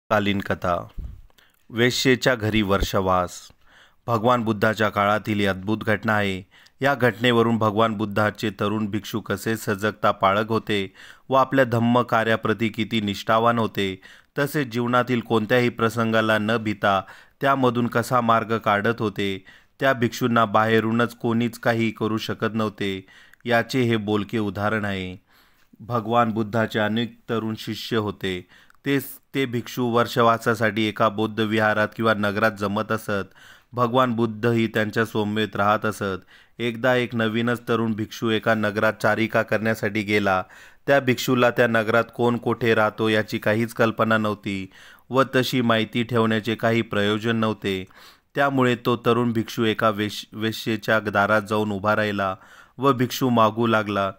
कालीन कथा. वेश्येच्या घरी वर्षवास. भगवान बुद्धाच्या काळातील ही अद्भुत घटना आहे. या घटनेवरून भगवान बुद्धाचे तरुण भिक्षू कसे सजगता पाळक होते व आपल्या धम्म कार्याप्रती किती निष्ठावान होते, तसेच जीवनातील कोणत्याही प्रसंगाला न भिता त्यामधून कसा मार्ग काढत होते. त्या भिक्षूंना बाहेरूनच कोणीच काही करू शकत नव्हते, याचे हे बोलके उदाहरण आहे. भगवान बुद्धाचे अनेक तरुण शिष्य होते. ते भिक्षू वर्षवासासाठी एका बौद्ध विहारात किंवा नगरात जमत असत. भगवान बुद्धही त्यांच्या सोबत राहत असत. एकदा एक नवीनच तरुण भिक्षू एका नगरात चारिका करण्यासाठी गेला. त्या भिक्षूला त्या नगरात कोण कोठे राहतो याची काहीच कल्पना नव्हती व तशी माहिती ठेवण्याचे काही प्रयोजन नव्हते. त्यामुळे तो तरुण भिक्षू एका वेश्येच्या दारात जाऊन उभा राहिला व भिक्षू मागू लागला.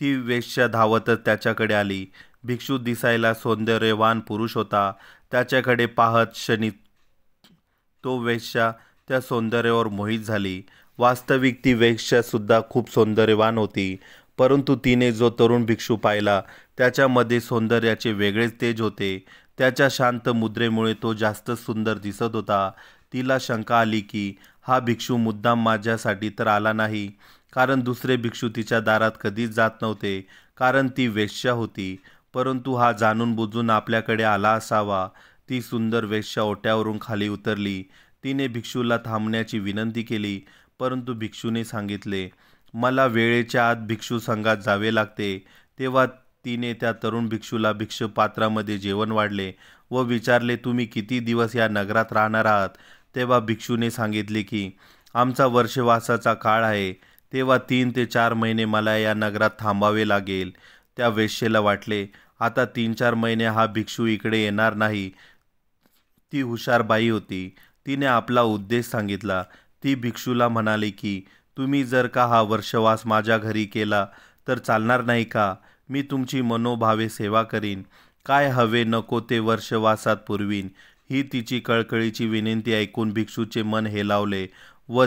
ती वेश्या धावतच त्याच्याकडे आली. भिक्षू दिसायला सौंदर्यवान पुरुष होता. त्याच्याकडे पाहत क्षणी तो वेश्या त्या सौंदर्यावर मोहित झाली. वास्तविक ती वेश्या सुद्धा खूप सौंदर्यवान होती, परंतु तिने जो तरुण भिक्षू पाहिला त्याच्यामध्ये सौंदर्याचे वेगळेच तेज होते. त्याच्या शांत मुद्रेमुळे तो जास्त सुंदर दिसत होता. तिला शंका आली की हा भिक्षू मुद्दाम माझ्यासाठी तर आला नाही, कारण दुसरे भिक्षू तिच्या दारात कधीच जात नव्हते, कारण ती वेश्या होती. परंतु हा जाणून बुजून आपल्याकडे आला असावा. ती सुंदर वेश्या ओट्यावरून खाली उतरली. तिने भिक्षूला थांबण्याची विनंती केली, परंतु भिक्षूने सांगितले, मला वेळेच्या आत भिक्षू संघात जावे लागते. तेव्हा तिने त्या तरुण भिक्षूला भिक्षपात्रामध्ये जेवण वाढले व विचारले, तुम्ही किती दिवस या नगरात राहणार आहात? तेव्हा भिक्षूने सांगितले की आमचा वर्षवासाचा काळ आहे, तेव्हा 3 ते 4 महिने मला या नगरात थांबावे लागेल. त्या वेश्येला वाटले, आता 3-4 महिने हा भिक्षू इकडे येणार नाही. ती हुशार बाई होती. तिने आपला उद्देश सांगितला. ती भिक्षूला म्हणाली की तुम्ही जर का हा वर्षवास माझ्या घरी केला तर चालणार नाही का? मी तुमची मनोभावे सेवा करीन. काय हवे नको ते वर्षवासात पुरवीन. ही तिची कळकळीची विनंती ऐकून भिक्षूचे मन हेलावले व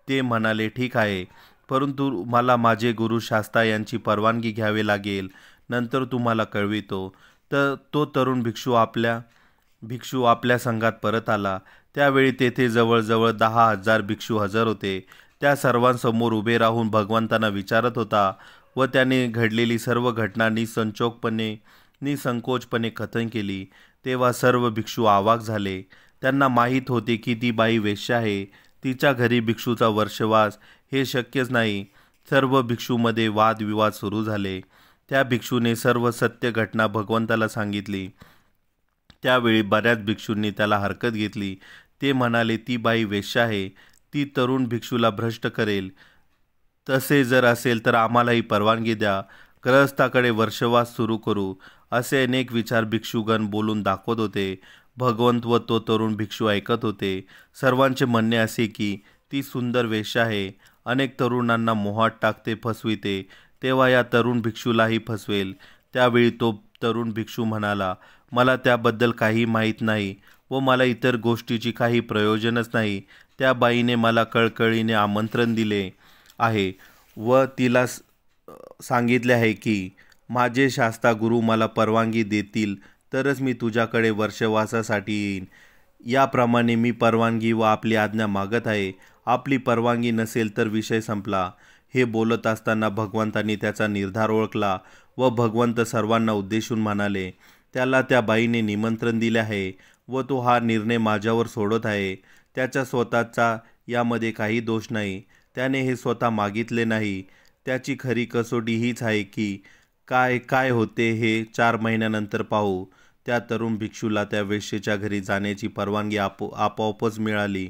ते म्हणाले, ठीक आहे, परंतु मला माझे गुरु शास्ता यांची परवानगी घ्यावी लागेल. नंतर तुम्हाला कळवितो. तर तो तरुण भिक्षू आपल्या संघात परत आला. त्यावेळी तेथे जवळजवळ 10,000 भिक्षू हजर होते. त्या सर्वांसमोर उभे राहून भगवंतांना विचारत होता व त्याने घडलेली सर्व घटना निसंकोचपणे कथन केली. तेव्हा सर्व भिक्षू अवाक झाले. त्यांना माहीत होते की ती बाई वेश्या आहे. तिच्या घरी भिक्षूचा वर्षवास हे शक्यच नाही. सर्व भिक्षूमध्ये वादविवाद सुरू झाले. त्या भिक्षूने सर्व सत्य घटना भगवंताला सांगितली. त्यावेळी बऱ्याच भिक्षूंनी त्याला हरकत घेतली. ते म्हणाले, ती बाई वेश्या आहे. ती तरुण भिक्षूला भ्रष्ट करेल. तसे जर असेल तर आम्हालाही परवानगी द्या. ग्रहस्थाकडे वर्षवास सुरू करू. असे अनेक विचार भिक्षुगण बोलून दाखवत होते. भगवंत व तो तरुण भिक्षू ऐकत होते. सर्वांचे म्हणणे असे की ती सुंदर वेश्या आहे. अनेक तरुणांना मोहात टाकते, फसविते. तेव्हा या तरुण भिक्षूलाही फसवेल. त्यावेळी तो तरुण भिक्षू म्हणाला, मला त्याबद्दल काही माहीत नाही व मला इतर गोष्टीची काही प्रयोजनच नाही. त्या बाईने मला कळकळीने आमंत्रण दिले आहे व तिला सांगितले आहे की माझे शास्ता गुरु मला परवानगी देतील तरच मी तुझ्याकडे वर्षवासासाठी येईन. याप्रमाणे मी परवानगी व आपली आज्ञा मागत आहे. आपली परवानगी नसेल तर विषय संपला. हे बोलत असताना भगवंतांनी त्याचा निर्धार ओळखला व भगवंत सर्वांना उद्देशून म्हणाले, त्याला त्या बाईने निमंत्रण दिले आहे व तो हा निर्णय माझ्यावर सोडत आहे. त्याच्या स्वतःचा यामध्ये काही दोष नाही. त्याने हे स्वतः मागितले नाही. त्याची खरी कसोटी हीच आहे की काय होते हे 4 महिन्यानंतर पाहू. त्या तरुण भिक्षूला त्या वेश्येच्या घरी जाण्याची परवानगी आपोआपच मिळाली.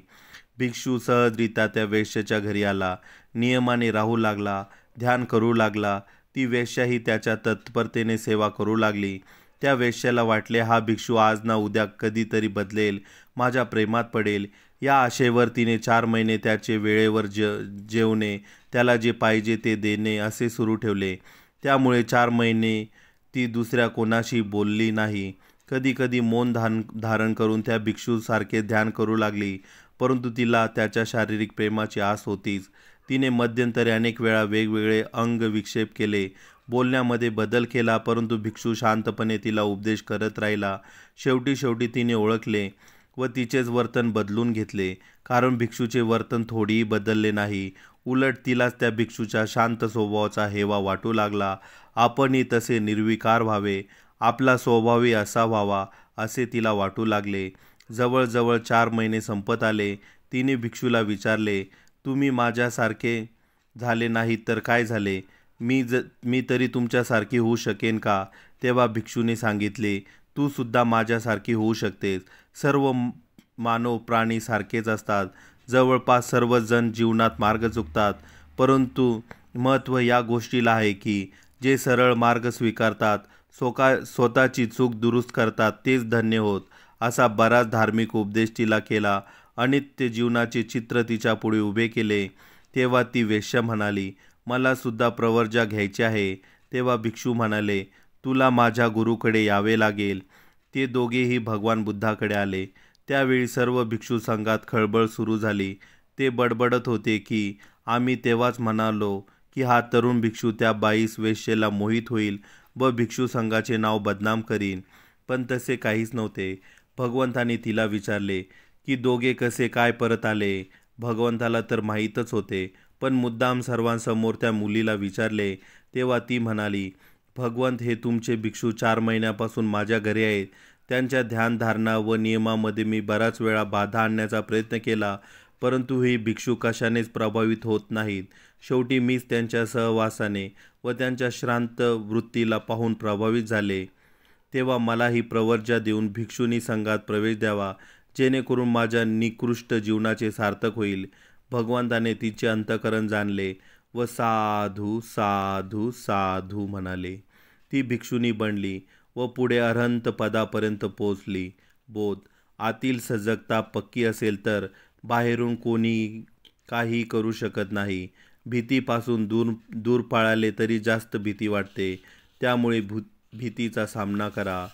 भिक्षू सहजरित्या त्या वेश्येच्या घरी आला. नियमाने राहू लागला, ध्यान करू लागला. ती वेश्याही त्याच्या तत्परतेने सेवा करू लागली. त्या वेश्याला वाटले, हा भिक्षू आज ना उद्या कधीतरी बदलेल, माझ्या प्रेमात पडेल. या आशेवर तिने 4 महिने त्याचे वेळेवर जेवणे, त्याला जे पाहिजे ते देणे असे सुरू ठेवले. त्यामुळे 4 महिने ती दुसऱ्या कोणाशी बोलली नाही. कधी कधी मौन धारण करून त्या भिक्षूसारखे ध्यान करू लागली, परंतु तिला त्याच्या शारीरिक प्रेमाची आस होतीच. तिने मध्यंतरी अनेक वेळा वेगवेगळे अंग विक्षेप केले. बोलण्यामध्ये बदल केला, परंतु भिक्षू शांतपणे तिला उपदेश करत राहिला. शेवटी तिने ओळखले व तिचेच वर्तन बदलून घेतले, कारण भिक्षूचे वर्तन थोडीही बदलले नाही. उलट तिलाच त्या भिक्षूच्या शांत स्वभावाचा हेवा वाटू लागला. आपणही तसे निर्विकार व्हावे, आपला स्वभावही असा व्हावा असे तिला वाटू लागले. जवळजवळ 4 महिने संपत आले. तिने भिक्षूला विचारले, तुम्ही माझ्यासारखे झाले नाहीत तर काय झाले? मी तरी तुमच्यासारखी होऊ शकेन का? तेव्हा भिक्षूने सांगितले, तू सुद्धा माझ्यासारखी होऊ शकतेस. सर्व मानव प्राणी सारखेच असतात. जवळपास सर्वच जण जीवनात मार्ग चुकतात, परंतु महत्त्व या गोष्टीला आहे की जे सरळ मार्ग स्वीकारतात, स्वतःची चूक दुरुस्त करतात, तेच धन्य होत. असा बराच धार्मिक उपदेश तिला केला. अनित्य जीवनाचे चित्र तिच्या पुढे उभे केले. तेव्हा ती वेश्या म्हणाली, मला सुद्धा प्रवर्जा घ्यायची आहे. तेव्हा भिक्षू म्हणाले, तुला माझ्या गुरुकडे यावे लागेल. ते दोघेही भगवान बुद्धाकडे आले. त्यावेळी सर्व भिक्षू संघात खळबळ सुरू झाली. ते बडबडत होते की आम्ही तेव्हाच म्हणालो की हा तरुण भिक्षू त्या बाईस वेश्येला मोहित होईल व भिक्षू संघाचे नाव बदनाम करीन. पण तसे काहीच नव्हते. भगवंताने तिला विचारले की दोघे कसे काय परत आले. भगवंताला तर माहीतच होते, पण मुद्दाम सर्वांसमोर त्या मुलीला विचारले. तेव्हा ती म्हणाली, भगवंत, हे तुमचे भिक्षू 4 महिन्यापासून माझ्या घरी आहेत. त्यांच्या ध्यानधारणा व नियमामध्ये मी बराच वेळा बाधा आणण्याचा प्रयत्न केला, परंतु हे भिक्षू कशानेच प्रभावित होत नाहीत. शेवटी मीच त्यांच्या सहवासाने व त्यांच्या श्रांत वृत्तीला पाहून प्रभावित झाले. तेव्हा मला ही प्रवर्जा देऊन भिक्षुनी संघात प्रवेश द्यावा, जेणेकरून माझ्या निकृष्ट जीवनाचे सार्थक होईल. भगवंताने तिचे अंतःकरण जाणले व साधू साधू साधू म्हणाले. ती भिक्षुनी बनली व पुढे अरहंत पदापर्यंत पोचली. बोध, आतील सजगता पक्की असेल तर बाहेरून कोणी काही करू शकत नाही. भीतीपासून दूर पळाले तरी जास्त भीती वाटते. त्यामुळे भीतीचा सामना करा.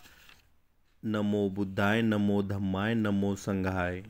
नमो बुद्धाय, नमो धम्माय, नमो संघाय.